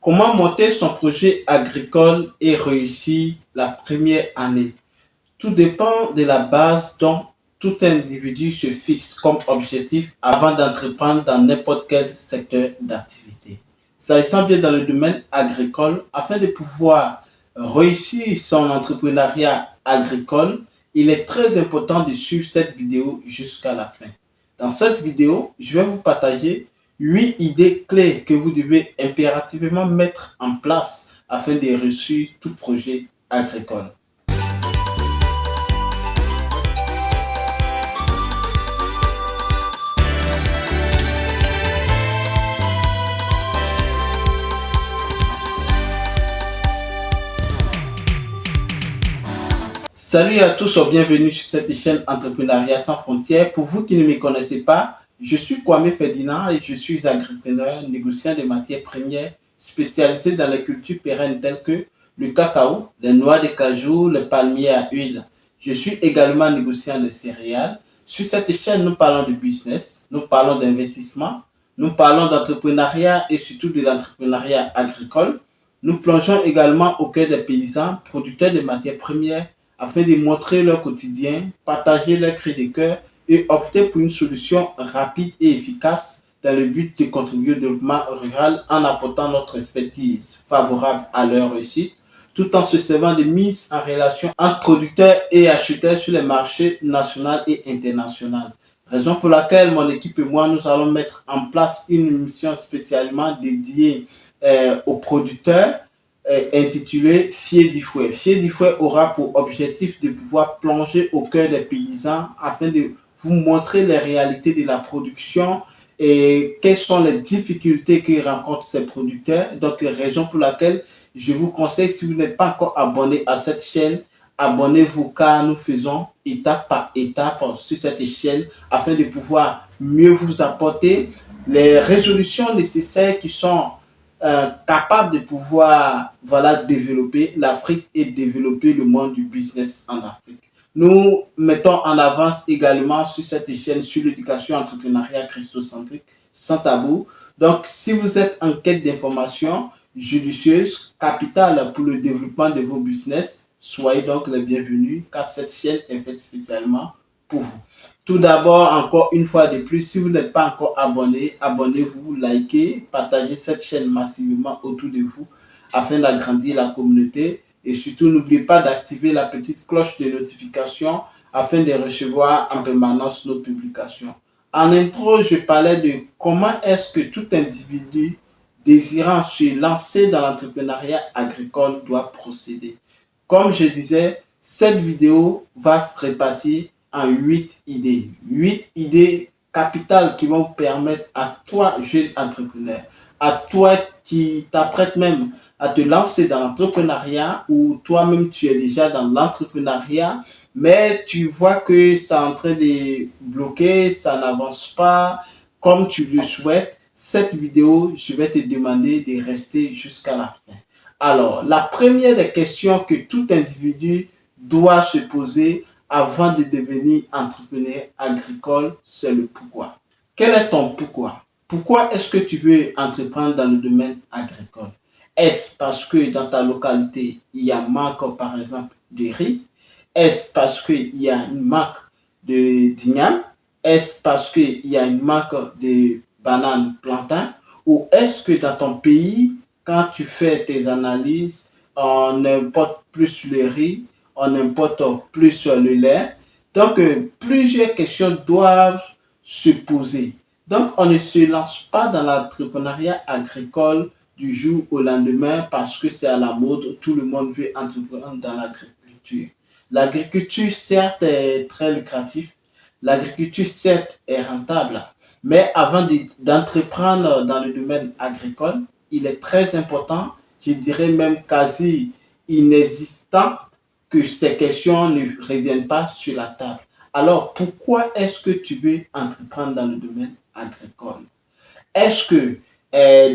Comment monter son projet agricole et réussir la première année? Tout dépend de la base dont tout individu se fixe comme objectif avant d'entreprendre dans n'importe quel secteur d'activité. S'agissant bien dans le domaine agricole, afin de pouvoir réussir son entrepreneuriat agricole, il est très important de suivre cette vidéo jusqu'à la fin. Dans cette vidéo, je vais vous partager 8 idées clés que vous devez impérativement mettre en place afin de réussir tout projet agricole. Salut à tous, bienvenue sur cette chaîne Entrepreneuriat sans frontières. Pour vous qui ne me connaissez pas, je suis Kwame Ferdinand et je suis agripreneur, négociant des matières premières spécialisé dans les cultures pérennes telles que le cacao, les noix de cajou, les palmiers à huile. Je suis également négociant de céréales. Sur cette chaîne, nous parlons de business, nous parlons d'investissement, nous parlons d'entrepreneuriat et surtout de l'entrepreneuriat agricole. Nous plongeons également au cœur des paysans, producteurs de matières premières, afin de montrer leur quotidien, partager leurs cris de cœur et opter pour une solution rapide et efficace dans le but de contribuer au développement rural en apportant notre expertise favorable à leur réussite, tout en se servant de mise en relation entre producteurs et acheteurs sur les marchés nationaux et internationaux. Raison pour laquelle mon équipe et moi, nous allons mettre en place une émission spécialement dédiée aux producteurs intitulé Fier du Fouet. Fier du Fouet aura pour objectif de pouvoir plonger au cœur des paysans afin de vous montrer les réalités de la production et quelles sont les difficultés que rencontrent ces producteurs. Donc, raison pour laquelle je vous conseille, si vous n'êtes pas encore abonné à cette chaîne, abonnez-vous car nous faisons étape par étape sur cette chaîne afin de pouvoir mieux vous apporter les résolutions nécessaires qui sont capable de pouvoir développer l'Afrique et développer le monde du business en Afrique. Nous mettons en avance également sur cette chaîne sur l'éducation entrepreneuriale christocentrique sans tabou. Donc, si vous êtes en quête d'informations judicieuses, capitales pour le développement de vos business, soyez donc les bienvenus car cette chaîne est faite spécialement pour vous. Tout d'abord, encore une fois de plus, si vous n'êtes pas encore abonné, abonnez-vous, likez, partagez cette chaîne massivement autour de vous afin d'agrandir la communauté. Et surtout, n'oubliez pas d'activer la petite cloche de notification afin de recevoir en permanence nos publications. En intro, je parlais de comment est-ce que tout individu désirant se lancer dans l'entrepreneuriat agricole doit procéder. Comme je disais, cette vidéo va se répartir en 8 idées. 8 idées capitales qui vont vous permettre à toi, jeune entrepreneur, à toi qui t'apprêtes même à te lancer dans l'entrepreneuriat ou toi-même tu es déjà dans l'entrepreneuriat, mais tu vois que ça est en train de bloquer, ça n'avance pas comme tu le souhaites. Cette vidéo, je vais te demander de rester jusqu'à la fin. Alors, la première des questions que tout individu doit se poser avant de devenir entrepreneur agricole, c'est le pourquoi. Quel est ton pourquoi? Pourquoi est-ce que tu veux entreprendre dans le domaine agricole? Est-ce parce que dans ta localité, il y a un manque, par exemple, de riz? Est-ce parce qu'il y a une manque de d'igname? Est-ce parce qu'il y a une manque de bananes plantains? Ou est-ce que dans ton pays, quand tu fais tes analyses, on importe plus le riz, on importe plus le lait. Donc, plusieurs questions doivent se poser. Donc, on ne se lance pas dans l'entrepreneuriat agricole du jour au lendemain parce que c'est à la mode, tout le monde veut entreprendre dans l'agriculture. L'agriculture, certes, est très lucrative. L'agriculture, certes, est rentable. Mais avant d'entreprendre dans le domaine agricole, il est très important, je dirais même quasi inexistant, que ces questions ne reviennent pas sur la table. Alors, pourquoi est-ce que tu veux entreprendre dans le domaine agricole? Est-ce que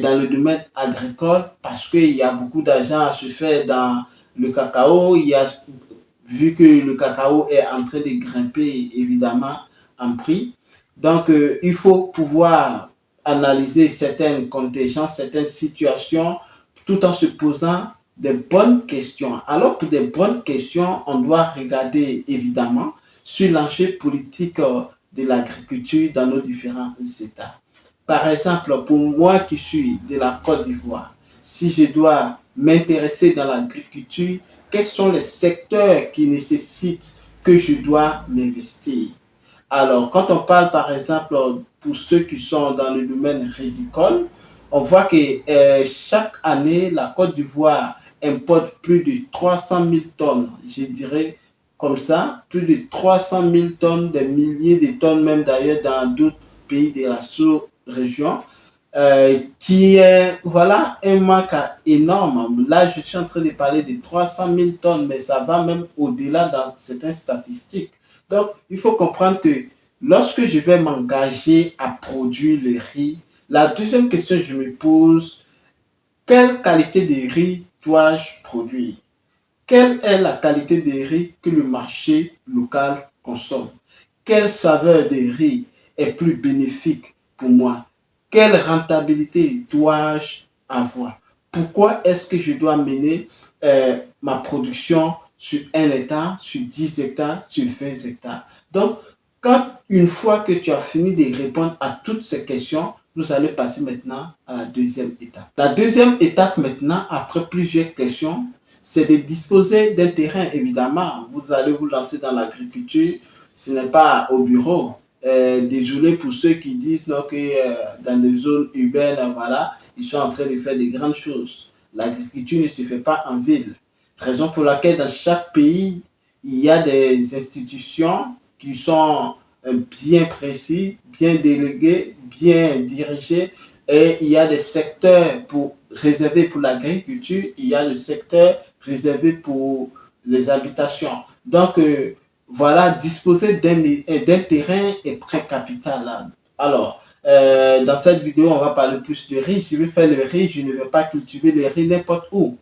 dans le domaine agricole, parce qu'il y a beaucoup d'argent à se faire dans le cacao, vu que le cacao est en train de grimper évidemment en prix, donc il faut pouvoir analyser certaines contingences, certaines situations tout en se posant des bonnes questions. Alors, pour des bonnes questions, on doit regarder évidemment sur l'enjeu politique de l'agriculture dans nos différents États. Par exemple, pour moi qui suis de la Côte d'Ivoire, si je dois m'intéresser dans l'agriculture, quels sont les secteurs qui nécessitent que je dois m'investir? Alors, quand on parle par exemple pour ceux qui sont dans le domaine rizicole, on voit que chaque année, la Côte d'Ivoire importe plus de 300 000 tonnes, je dirais comme ça, plus de 300 000 tonnes, des milliers de tonnes même d'ailleurs dans d'autres pays de la sous-région, qui est voilà, un manque énorme. Là, je suis en train de parler de 300 000 tonnes, mais ça va même au-delà dans certaines statistiques. Donc, il faut comprendre que lorsque je vais m'engager à produire le riz, la deuxième question que je me pose, quelle qualité de riz dois-je produire? Quelle est la qualité de riz que le marché local consomme? Quelle saveur de riz est plus bénéfique pour moi? Quelle rentabilité dois-je avoir? Pourquoi est-ce que je dois mener ma production sur 1 hectare, sur 10 hectares, sur 20 hectares? Donc, une fois que tu as fini de répondre à toutes ces questions, nous allons passer maintenant à la deuxième étape. La deuxième étape maintenant, après plusieurs questions, c'est de disposer d'un terrain, évidemment. Vous allez vous lancer dans l'agriculture, ce n'est pas au bureau. Désolé pour ceux qui disent non, que dans des zones urbaines, voilà, ils sont en train de faire des grandes choses. L'agriculture ne se fait pas en ville. Raison pour laquelle dans chaque pays, il y a des institutions qui sont bien précis, bien délégués, bien dirigés, et il y a des secteurs réservés pour l'agriculture, il y a le secteur réservé pour les habitations. Donc, voilà, disposer d'un terrain est très capital. Alors, dans cette vidéo, on va parler plus de riz. Je vais faire le riz, je ne vais pas cultiver le riz n'importe où.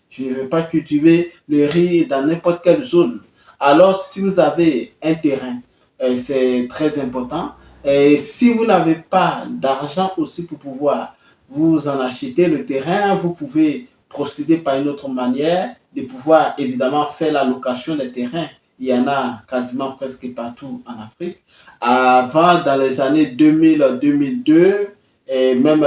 Je ne vais pas cultiver le riz dans n'importe quelle zone. Alors, si vous avez un terrain, c'est très important. Et si vous n'avez pas d'argent aussi pour pouvoir vous en acheter le terrain, vous pouvez procéder par une autre manière de pouvoir évidemment faire la location des terrains. Il y en a quasiment presque partout en Afrique. Avant, dans les années 2000-2002, et même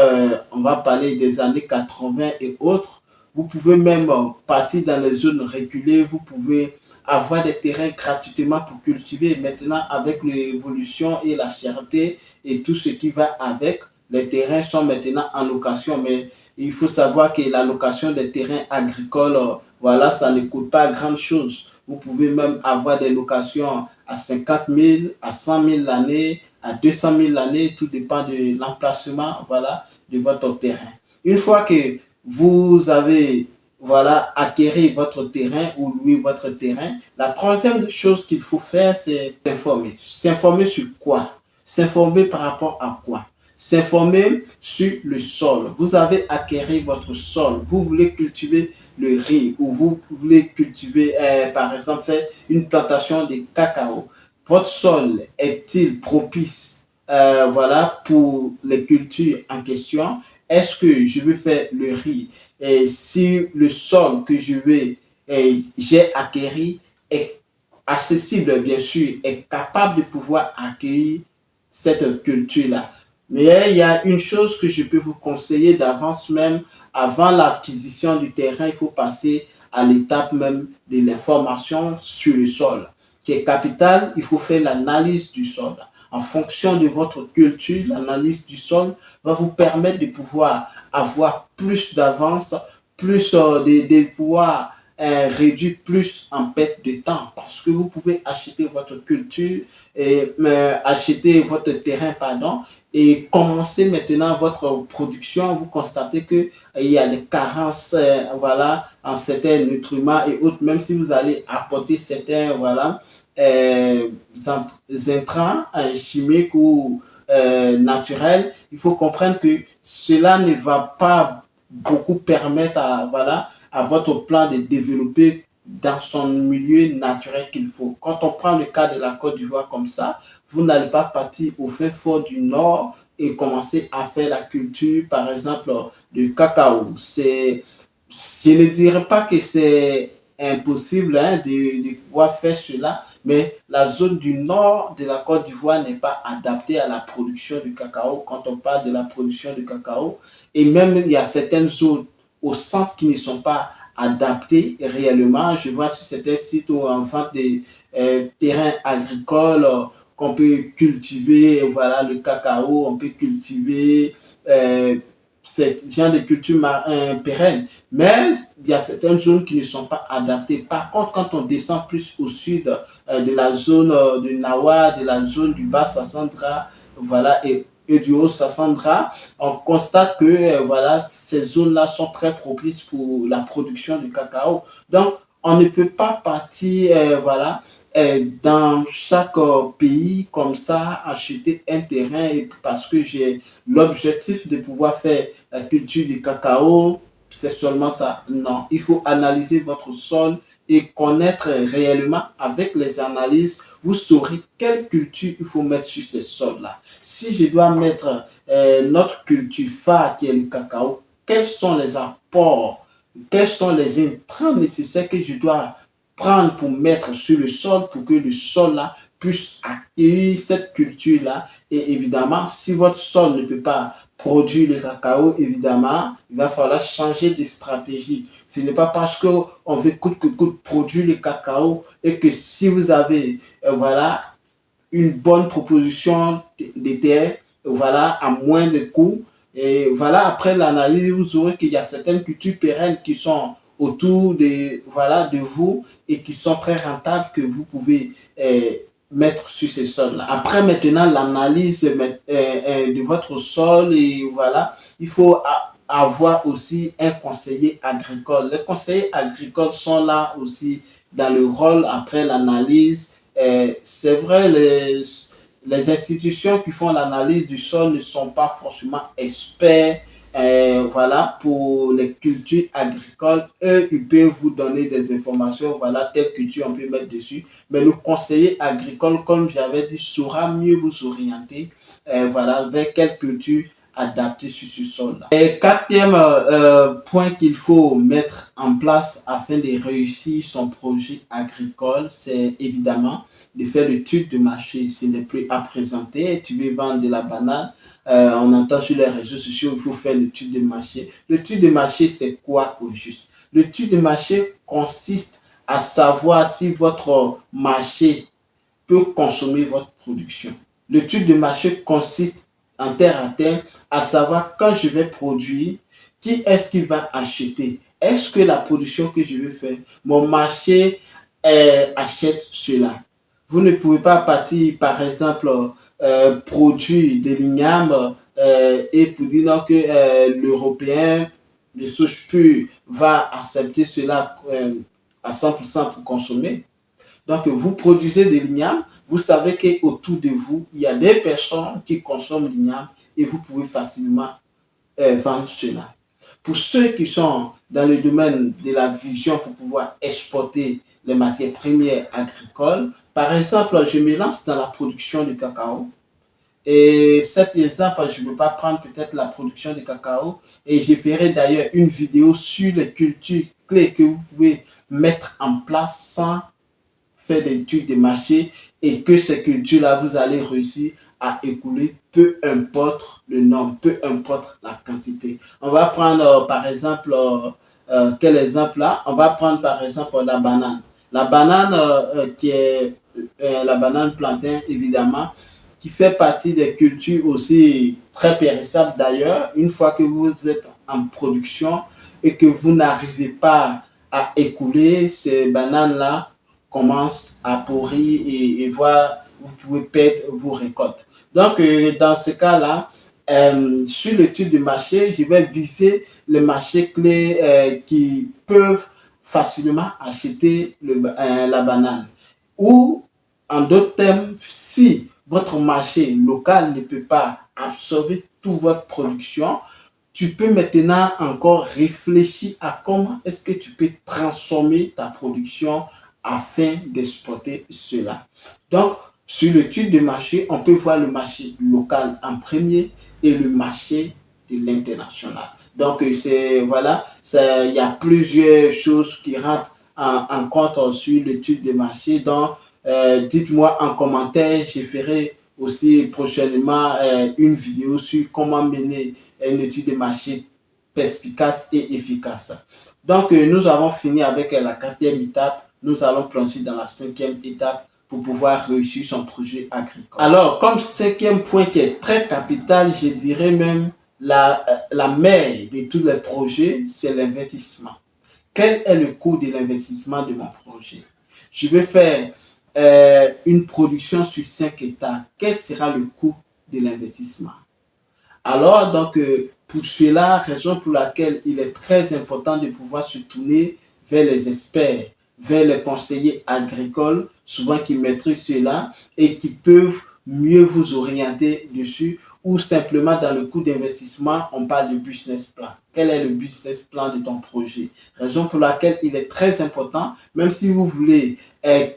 on va parler des années 80 et autres, vous pouvez même partir dans les zones reculées, vous pouvez avoir des terrains gratuitement pour cultiver. Maintenant, avec l'évolution et la cherté et tout ce qui va avec, les terrains sont maintenant en location. Mais il faut savoir que la location des terrains agricoles, voilà, ça ne coûte pas grand-chose. Vous pouvez même avoir des locations à 50 000, à 100 000 l'année, à 200 000 l'année. Tout dépend de l'emplacement, voilà, de votre terrain. Une fois que vous avez voilà, acquérir votre terrain ou louer votre terrain. La troisième chose qu'il faut faire, c'est s'informer. S'informer sur quoi? S'informer par rapport à quoi? S'informer sur le sol. Vous avez acquérir votre sol. Vous voulez cultiver le riz ou vous voulez cultiver, par exemple, faire une plantation de cacao. Votre sol est-il propice voilà, pour les cultures en question? Est-ce que je veux faire le riz? Et si le sol que j'ai acquéri est accessible, bien sûr, est capable de pouvoir accueillir cette culture-là. Mais il y a une chose que je peux vous conseiller d'avance même, avant l'acquisition du terrain, il faut passer à l'étape même de l'information sur le sol, qui est capitale. Il faut faire l'analyse du sol. En fonction de votre culture, l'analyse du sol va vous permettre de pouvoir avoir plus d'avance, plus de pouvoir réduire plus en perte de temps parce que vous pouvez acheter votre culture et acheter votre terrain, pardon, et commencer maintenant votre production. Vous constatez que il y a des carences, voilà, en certains nutriments et autres, même si vous allez apporter certains, voilà, intrants chimiques ou naturels, il faut comprendre que cela ne va pas beaucoup permettre à, voilà, à votre plan de développer dans son milieu naturel qu'il faut. Quand on prend le cas de la Côte d'Ivoire comme ça, vous n'allez pas partir au fin fond du nord et commencer à faire la culture, par exemple, du cacao. C'est Je ne dirais pas que c'est impossible hein, de pouvoir faire cela, mais la zone du nord de la Côte d'Ivoire n'est pas adaptée à la production du cacao quand on parle de la production du cacao. Et même il y a certaines zones au centre qui ne sont pas adaptées réellement. Je vois sur certains sites où on vend des terrains agricoles qu'on peut cultiver, voilà, le cacao, on peut cultiver ce genre de culture pérenne. Mais il y a certaines zones qui ne sont pas adaptées. Par contre, quand on descend plus au sud de la zone du Nawa, de la zone du bas Sassandra, voilà, et du haut Sassandra, on constate que voilà, ces zones-là sont très propices pour la production du cacao. Donc, on ne peut pas partir, voilà, dans chaque pays comme ça, acheter un terrain parce que j'ai l'objectif de pouvoir faire la culture du cacao, c'est seulement ça. Non, il faut analyser votre sol et connaître réellement avec les analyses, vous saurez quelle culture il faut mettre sur ces sols-là. Si je dois mettre notre culture phare qui est le cacao, quels sont les apports, quels sont les intrants nécessaires que je dois prendre pour mettre sur le sol pour que le sol-là puisse accueillir cette culture-là. Et évidemment, si votre sol ne peut pas produire le cacao, évidemment, il va falloir changer de stratégie. Ce n'est pas parce qu'on veut coûte que coûte produire le cacao et que si vous avez voilà, une bonne proposition de terre, voilà, à moins de coûts. Et voilà, après l'analyse, vous aurez qu'il y a certaines cultures pérennes qui sont autour de, voilà, de vous et qui sont très rentables que vous pouvez mettre sur ces sols-là. Après, maintenant, l'analyse de votre sol et voilà, il faut avoir aussi un conseiller agricole. Les conseillers agricoles sont là aussi dans le rôle après l'analyse. C'est vrai, les institutions qui font l'analyse du sol ne sont pas forcément experts voilà, pour les cultures agricoles. Eux, ils peuvent vous donner des informations, voilà, telle culture on peut mettre dessus. Mais le conseiller agricole, comme j'avais dit, saura mieux vous orienter voilà, vers quelle culture adaptée sur ce sol-là. Et quatrième point qu'il faut mettre en place afin de réussir son projet agricole, c'est évidemment de faire l'étude de marché. Ce n'est plus à présenter. Tu veux vendre de la banane, on entend sur les réseaux sociaux, il faut faire l'étude de marché. L'étude de marché, c'est quoi au juste? L'étude de marché consiste à savoir si votre marché peut consommer votre production. L'étude de marché consiste en terre à terre à savoir quand je vais produire, qui est-ce qui va acheter. Est-ce que la production que je vais faire, mon marché achète cela? Vous ne pouvez pas partir, par exemple, produire des lignames et pour dire non, que l'Européen de souche pure va accepter cela à 100% pour consommer. Donc, vous produisez des lignames, vous savez qu'autour de vous, il y a des personnes qui consomment l'igname et vous pouvez facilement vendre cela. Pour ceux qui sont dans le domaine de la vision pour pouvoir exporter les matières premières agricoles, par exemple, je me lance dans la production de cacao. Et cet exemple, je ne veux pas prendre peut-être la production de cacao et je ferai d'ailleurs une vidéo sur les cultures clés que vous pouvez mettre en place sans faire des études de marché et que ces cultures-là, vous allez réussir à écouler, peu importe le nombre, peu importe la quantité. On va prendre par exemple, quel exemple là? On va prendre par exemple la banane. La banane qui est la banane plantain, évidemment, qui fait partie des cultures aussi très périssables d'ailleurs. Une fois que vous êtes en production et que vous n'arrivez pas à écouler ces bananes-là, commence à pourrir et voir, vous pouvez perdre vos récoltes. Donc, dans ce cas-là, sur l'étude de marché, je vais viser les marchés clés qui peuvent facilement acheter la banane. Ou, en d'autres termes, si votre marché local ne peut pas absorber toute votre production, tu peux maintenant encore réfléchir à comment est-ce que tu peux transformer ta production afin d'exporter cela. Donc, sur l'étude de marché, on peut voir le marché local en premier et le marché de l'international. Donc, voilà, il y a plusieurs choses qui rentrent en compte sur l'étude de marché. Donc, dites-moi en commentaire, je ferai aussi prochainement une vidéo sur comment mener une étude de marché perspicace et efficace. Donc, nous avons fini avec la quatrième étape. Nous allons plonger dans la cinquième étape pour pouvoir réussir son projet agricole. Alors, comme cinquième point qui est très capital, je dirais même la mère de tous les projets, c'est l'investissement. Quel est le coût de l'investissement de mon projet? Je vais faire une production sur 5 hectares. Quel sera le coût de l'investissement? Alors, donc, pour cela, raison pour laquelle il est très important de pouvoir se tourner vers les experts, vers les conseillers agricoles, souvent qui maîtrisent cela et qui peuvent mieux vous orienter dessus, ou simplement dans le coût d'investissement, on parle de business plan. Quel est le business plan de ton projet? Raison pour laquelle il est très important, même si vous voulez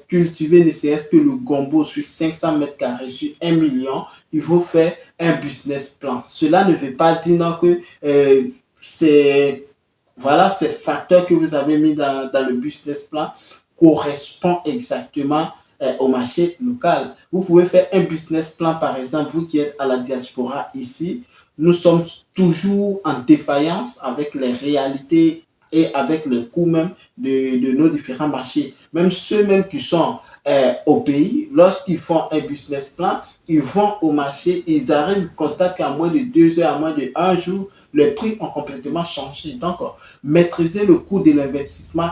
cultiver ne serait-ce que le gombo sur 500 mètres carrés, sur 1 million, il faut faire un business plan. Cela ne veut pas dire non, que voilà, ces facteurs que vous avez mis dans le business plan correspondent exactement au marché local. Vous pouvez faire un business plan, par exemple, vous qui êtes à la diaspora ici, nous sommes toujours en défaillance avec les réalités et avec le coût même de nos différents marchés. Même ceux-mêmes qui sont au pays, lorsqu'ils font un business plan, ils vont au marché, ils arrivent, ils constatent qu'à moins de 2 heures, à moins de 1 jour, les prix ont complètement changé. Donc, maîtriser le coût de l'investissement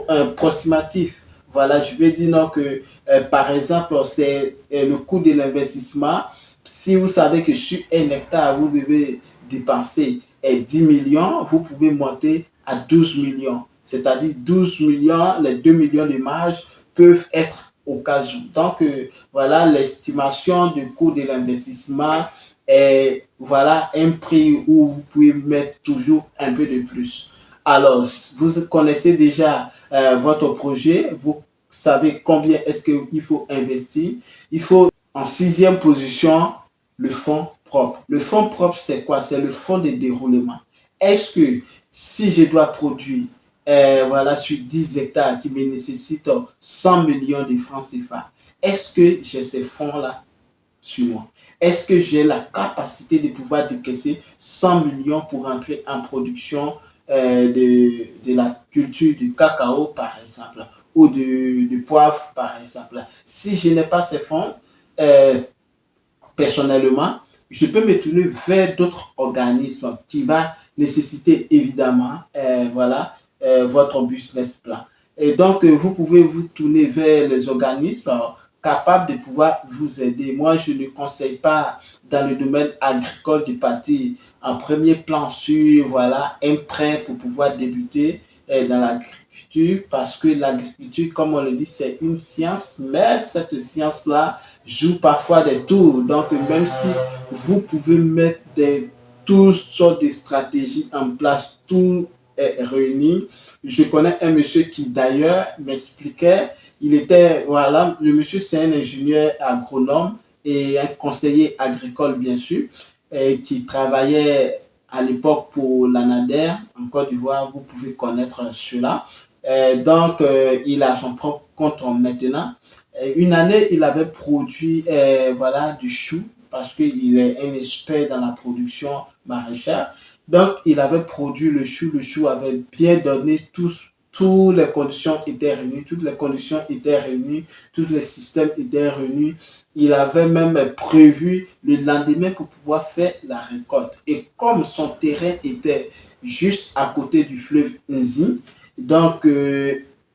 approximatif. Voilà, je vais dire non que, par exemple, c'est le coût de l'investissement. Si vous savez que sur 1 hectare, vous devez dépenser 10 millions, vous pouvez monter à 12 millions. C'est-à-dire 12 millions, les 2 millions de marge peuvent être au cas où. Donc, voilà, l'estimation du coût de l'investissement est voilà, un prix où vous pouvez mettre toujours un peu de plus. Alors, vous connaissez déjà votre projet, vous savez combien est-ce qu'il faut investir. Il faut en sixième position le fonds propre. Le fonds propre, c'est quoi? C'est le fonds de déroulement. Est-ce que si je dois produire voilà, sur 10 hectares qui me nécessitent 100 millions de francs CFA, est-ce que j'ai ces fonds-là sur moi? Est-ce que j'ai la capacité de pouvoir décaisser 100 millions pour entrer en production de la culture du cacao, par exemple, ou de poivre, par exemple? Si je n'ai pas ces fonds, personnellement, je peux me tourner vers d'autres organismes qui vont nécessiter évidemment voilà, votre business plan. Et donc, vous pouvez vous tourner vers les organismes capables de pouvoir vous aider. Moi, je ne conseille pas dans le domaine agricole de partir en premier plan sur voilà, un prêt pour pouvoir débuter dans l'agriculture, parce que l'agriculture, comme on le dit, c'est une science, mais cette science-là joue parfois des tours. Donc, même si vous pouvez mettre toutes sortes de stratégies en place, tout est réuni. Je connais un monsieur qui d'ailleurs m'expliquait, il était, voilà, le monsieur c'est un ingénieur agronome et un conseiller agricole bien sûr, et qui travaillait à l'époque pour l'ANADER en Côte d'Ivoire, vous pouvez connaître cela. Donc, il a son propre compte maintenant. Une année, il avait produit voilà, du chou parce qu'il est un expert dans la production maraîchère. Donc, il avait produit le chou avait bien donné toutes les conditions étaient réunies, toutes les conditions étaient réunies, tous les systèmes étaient réunis. Il avait même prévu le lendemain pour pouvoir faire la récolte. Et comme son terrain était juste à côté du fleuve Nzi, donc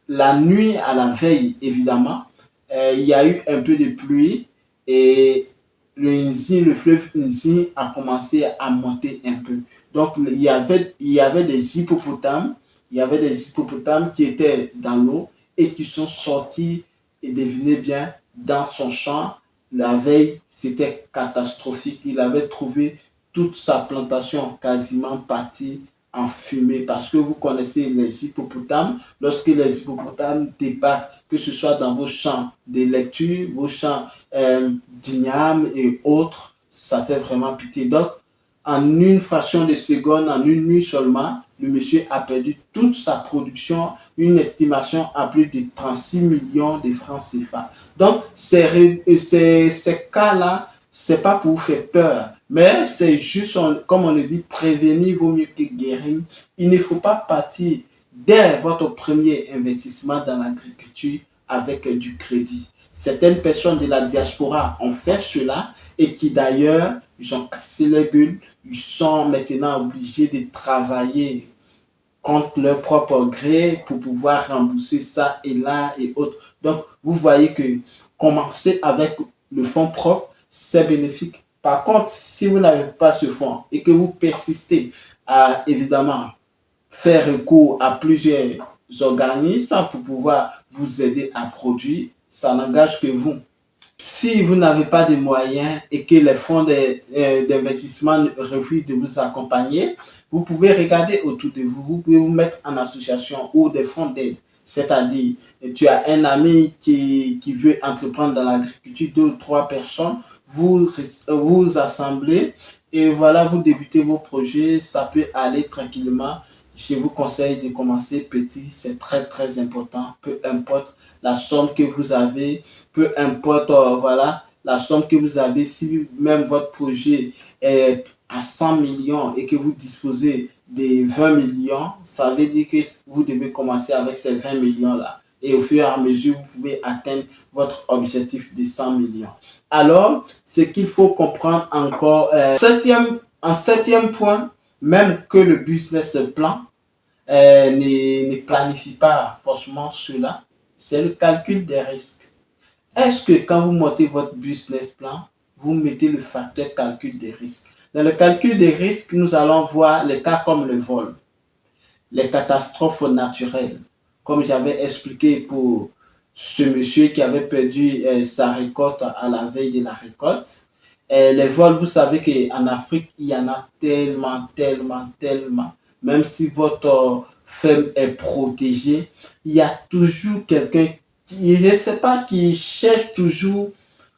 la nuit à la veille, évidemment, il y a eu un peu de pluie et le fleuve Nzi a commencé à monter un peu. Donc, il y avait des hippopotames, il y avait des hippopotames qui étaient dans l'eau et qui sont sortis, et devinez bien, dans son champ. La veille, c'était catastrophique. Il avait trouvé toute sa plantation quasiment partie en fumée parce que vous connaissez les hippopotames. Lorsque les hippopotames débarquent, que ce soit dans vos champs de lecture, vos champs d'igname et autres, ça fait vraiment pitié. Donc, en une fraction de seconde, en une nuit seulement, le monsieur a perdu toute sa production, une estimation à plus de 36 millions de francs CFA. Donc, ces cas-là, c'est pas pour vous faire peur, mais c'est juste, comme on le dit, prévenir vaut mieux que guérir. Il ne faut pas partir dès votre premier investissement dans l'agriculture avec du crédit. Certaines personnes de la diaspora ont fait cela et qui d'ailleurs, ils ont cassé leur gueule, ils sont maintenant obligés de travailler contre leur propre gré pour pouvoir rembourser ça et là et autres. Donc, vous voyez que commencer avec le fonds propre, c'est bénéfique. Par contre, si vous n'avez pas ce fonds et que vous persistez à évidemment faire recours à plusieurs organismes pour pouvoir vous aider à produire, ça n'engage que vous. Si vous n'avez pas de moyens et que les fonds d'investissement refusent de vous accompagner, vous pouvez regarder autour de vous, vous pouvez vous mettre en association ou des fonds d'aide. C'est-à-dire, tu as un ami qui veut entreprendre dans l'agriculture, deux ou trois personnes, vous assemblez et voilà, vous débutez vos projets, ça peut aller tranquillement. Je vous conseille de commencer petit, c'est très très important, peu importe la somme que vous avez, peu importe voilà, la somme que vous avez, si même votre projet est à 100 millions et que vous disposez de 20 millions, ça veut dire que vous devez commencer avec ces 20 millions-là. Et au fur et à mesure, vous pouvez atteindre votre objectif de 100 millions. Alors, ce qu'il faut comprendre encore, en septième point, même que le business plan ne planifie pas forcément cela, c'est le calcul des risques. Est-ce que quand vous montez votre business plan, vous mettez le facteur calcul des risques? Dans le calcul des risques, nous allons voir les cas comme le vol, les catastrophes naturelles, comme j'avais expliqué pour ce monsieur qui avait perdu sa récolte à la veille de la récolte. Les vols, vous savez qu'en Afrique, il y en a tellement, tellement, tellement. Même si votre ferme est protégée, il y a toujours quelqu'un qui, je ne sais pas, qui cherche toujours,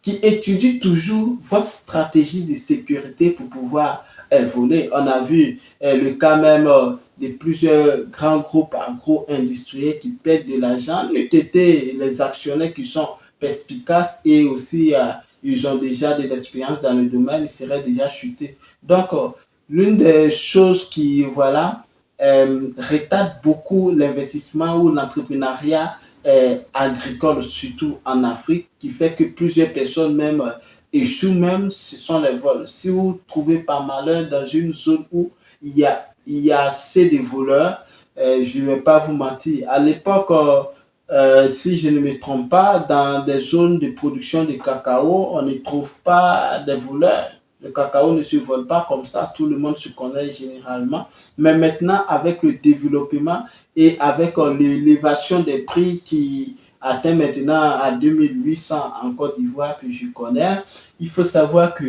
qui étudie toujours votre stratégie de sécurité pour pouvoir voler. On a vu le cas même de plusieurs grands groupes agro-industriels qui perdent de l'argent. Les actionnaires qui sont perspicaces et aussi ils ont déjà de l'expérience dans le domaine, ils seraient déjà chutés. Donc, l'une des choses qui, voilà, retarde beaucoup l'investissement ou l'entrepreneuriat agricole, surtout en Afrique, qui fait que plusieurs personnes même échouent même, ce sont les vols. Si vous trouvez par malheur dans une zone où il y a assez de voleurs, je ne vais pas vous mentir. À l'époque, si je ne me trompe pas, dans des zones de production de cacao, on ne trouve pas des voleurs. Le cacao ne se vole pas comme ça, tout le monde se connaît généralement. Mais maintenant, avec le développement et avec l'élévation des prix qui atteint maintenant à 2800 en Côte d'Ivoire que je connais, il faut savoir que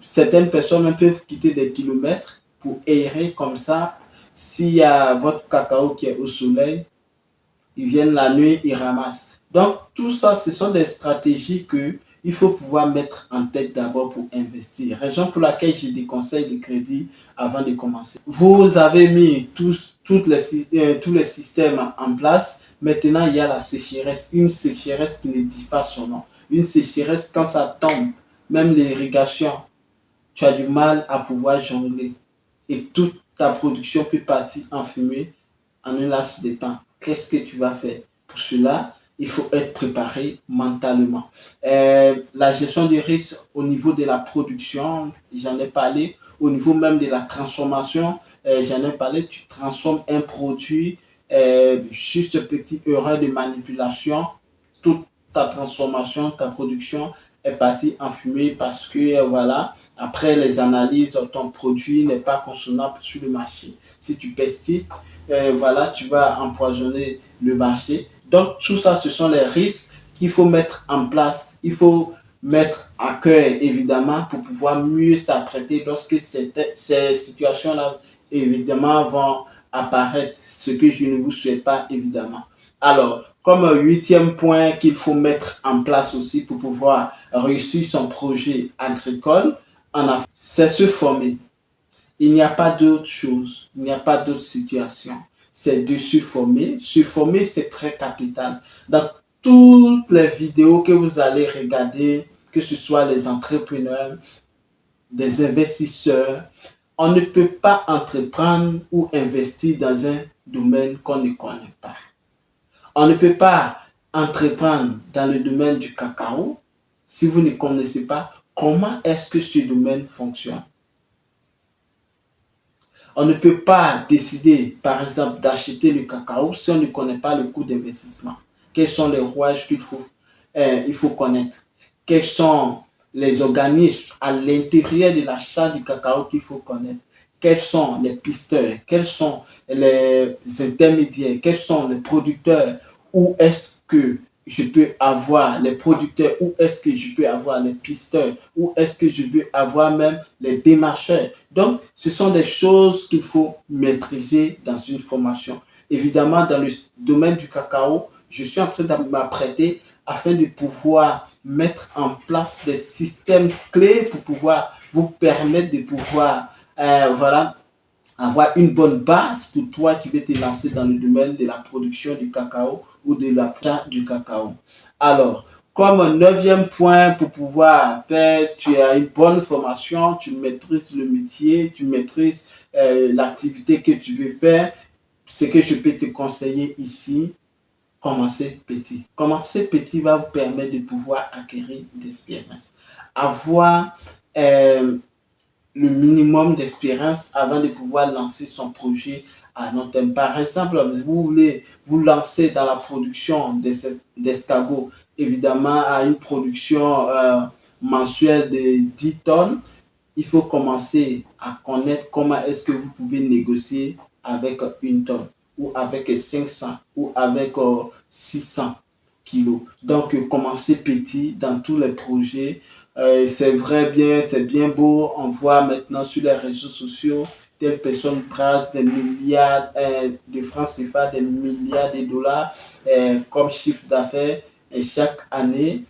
certaines personnes peuvent quitter des kilomètres pour errer comme ça. S'il y a votre cacao qui est au soleil, ils viennent la nuit, ils ramassent. Donc, tout ça, ce sont des stratégies que il faut pouvoir mettre en tête d'abord pour investir. Raison pour laquelle je déconseille le crédit avant de commencer. Vous avez mis tous les systèmes en place. Maintenant, il y a la sécheresse. Une sécheresse qui ne dit pas son nom. Une sécheresse, quand ça tombe, même l'irrigation, tu as du mal à pouvoir jongler. Et toute ta production peut partir en fumée en un laps de temps. Qu'est-ce que tu vas faire? Pour cela, il faut être préparé mentalement. La gestion des risques au niveau de la production, j'en ai parlé. Au niveau même de la transformation, j'en ai parlé. Tu transformes un produit, juste petite erreur de manipulation, toute ta transformation, ta production est partie en fumée parce que voilà, après les analyses, ton produit n'est pas consommable sur le marché. Si tu pesticide, voilà, tu vas empoisonner le marché. Donc, tout ça, ce sont les risques qu'il faut mettre en place. Il faut mettre à cœur, évidemment, pour pouvoir mieux s'apprêter lorsque ces situations-là, évidemment, vont apparaître, ce que je ne vous souhaite pas, évidemment. Alors, comme huitième point qu'il faut mettre en place aussi pour pouvoir réussir son projet agricole, c'est se former. Il n'y a pas d'autre chose, il n'y a pas d'autre situation. C'est de se former. Se former, c'est très capital. Dans toutes les vidéos que vous allez regarder, que ce soit les entrepreneurs, des investisseurs, on ne peut pas entreprendre ou investir dans un domaine qu'on ne connaît pas. On ne peut pas entreprendre dans le domaine du cacao si vous ne connaissez pas comment est-ce que ce domaine fonctionne. On ne peut pas décider, par exemple, d'acheter le cacao si on ne connaît pas le coût d'investissement. Quels sont les rouages il faut connaître? Quels sont les organismes à l'intérieur de l'achat du cacao qu'il faut connaître? Quels sont les pisteurs? Quels sont les intermédiaires? Quels sont les producteurs? Où est-ce que je peux avoir les producteurs? Où est-ce que je peux avoir les pisteurs? Où est-ce que je peux avoir même les démarcheurs? Donc, ce sont des choses qu'il faut maîtriser dans une formation. Évidemment, dans le domaine du cacao, je suis en train de m'apprêter afin de pouvoir mettre en place des systèmes clés pour pouvoir vous permettre de pouvoir voilà, avoir une bonne base pour toi qui veux te lancer dans le domaine de la production du cacao ou de l'achat du cacao. Alors, comme un neuvième point pour pouvoir faire, tu as une bonne formation, tu maîtrises le métier, tu maîtrises l'activité que tu veux faire. Ce que je peux te conseiller ici, commencer petit. Commencer petit va vous permettre de pouvoir acquérir d'expérience. Avoir le minimum d'expérience avant de pouvoir lancer son projet à long terme. Par exemple, si vous voulez vous lancer dans la production d'escargots, évidemment à une production mensuelle de 10 tonnes, il faut commencer à connaître comment est-ce que vous pouvez négocier avec une tonne ou avec 500 ou avec 600 kilos. Donc, commencez petit dans tous les projets. C'est vrai bien, c'est bien beau. On voit maintenant sur les réseaux sociaux telle personne brasse des milliards de francs CFA, des milliards de dollars comme chiffre d'affaires chaque année.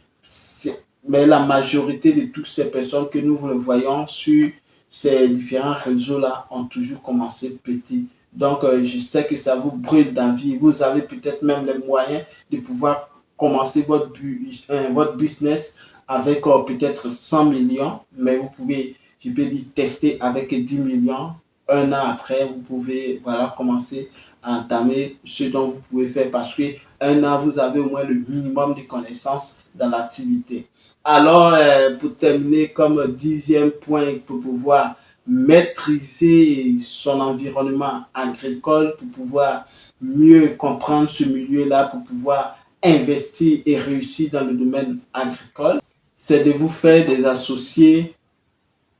Mais la majorité de toutes ces personnes que nous le voyons sur ces différents réseaux-là ont toujours commencé petit. Donc, je sais que ça vous brûle d'envie. Vous avez peut-être même les moyens de pouvoir commencer votre business avec peut-être 100 millions, mais vous pouvez, je peux dire, tester avec 10 millions. Un an après, vous pouvez voilà, commencer à entamer ce dont vous pouvez faire parce qu'un an, vous avez au moins le minimum de connaissances dans l'activité. Alors, pour terminer, comme 10e point, pour pouvoir maîtriser son environnement agricole, pour pouvoir mieux comprendre ce milieu-là, pour pouvoir investir et réussir dans le domaine agricole, c'est de vous faire des associés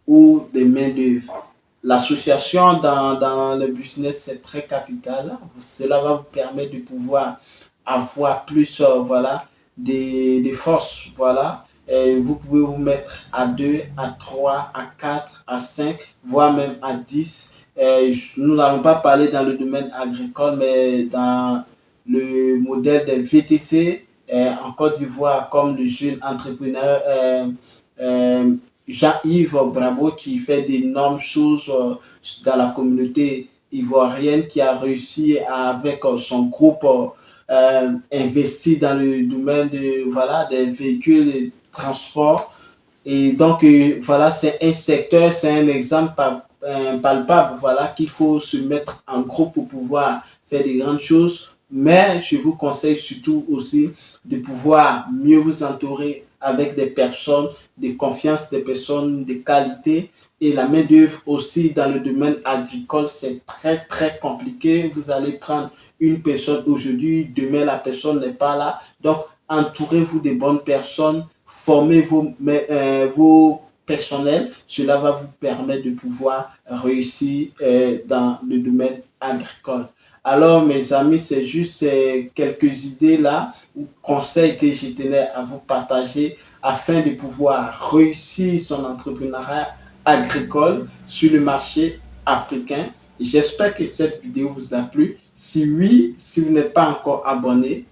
ou des main-d'œuvre. L'association dans le business, c'est très capital. Cela va vous permettre de pouvoir avoir plus voilà, des forces. Voilà. Et vous pouvez vous mettre à 2, à 3, à 4, à 5, voire même à 10. Nous n'allons pas parler dans le domaine agricole, mais dans le modèle des VTC en Côte d'Ivoire, comme le jeune entrepreneur Jean-Yves Bravo qui fait d'énormes choses dans la communauté ivoirienne, qui a réussi avec son groupe investir dans le domaine voilà, des véhicules de transport. Et donc, voilà, c'est un secteur, c'est un exemple palpable, voilà, qu'il faut se mettre en groupe pour pouvoir faire des grandes choses. Mais je vous conseille surtout aussi de pouvoir mieux vous entourer avec des personnes de confiance, des personnes de qualité. Et la main-d'œuvre aussi dans le domaine agricole, c'est très, très compliqué. Vous allez prendre une personne aujourd'hui, demain, la personne n'est pas là. Donc, entourez-vous de bonnes personnes, formez vos personnels. Cela va vous permettre de pouvoir réussir dans le domaine agricole. Alors, mes amis, c'est juste quelques idées là, ou conseils que je tenais à vous partager afin de pouvoir réussir son entrepreneuriat agricole sur le marché africain. J'espère que cette vidéo vous a plu. Si oui, si vous n'êtes pas encore abonné,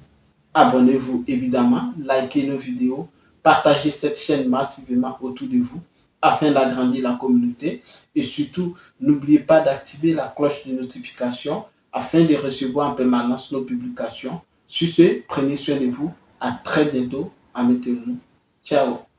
abonnez-vous évidemment, likez nos vidéos, partagez cette chaîne massivement autour de vous. afin d'agrandir la communauté. Et surtout, n'oubliez pas d'activer la cloche de notification afin de recevoir en permanence nos publications. Sur ce, prenez soin de vous. À très bientôt. À maintenant. Ciao.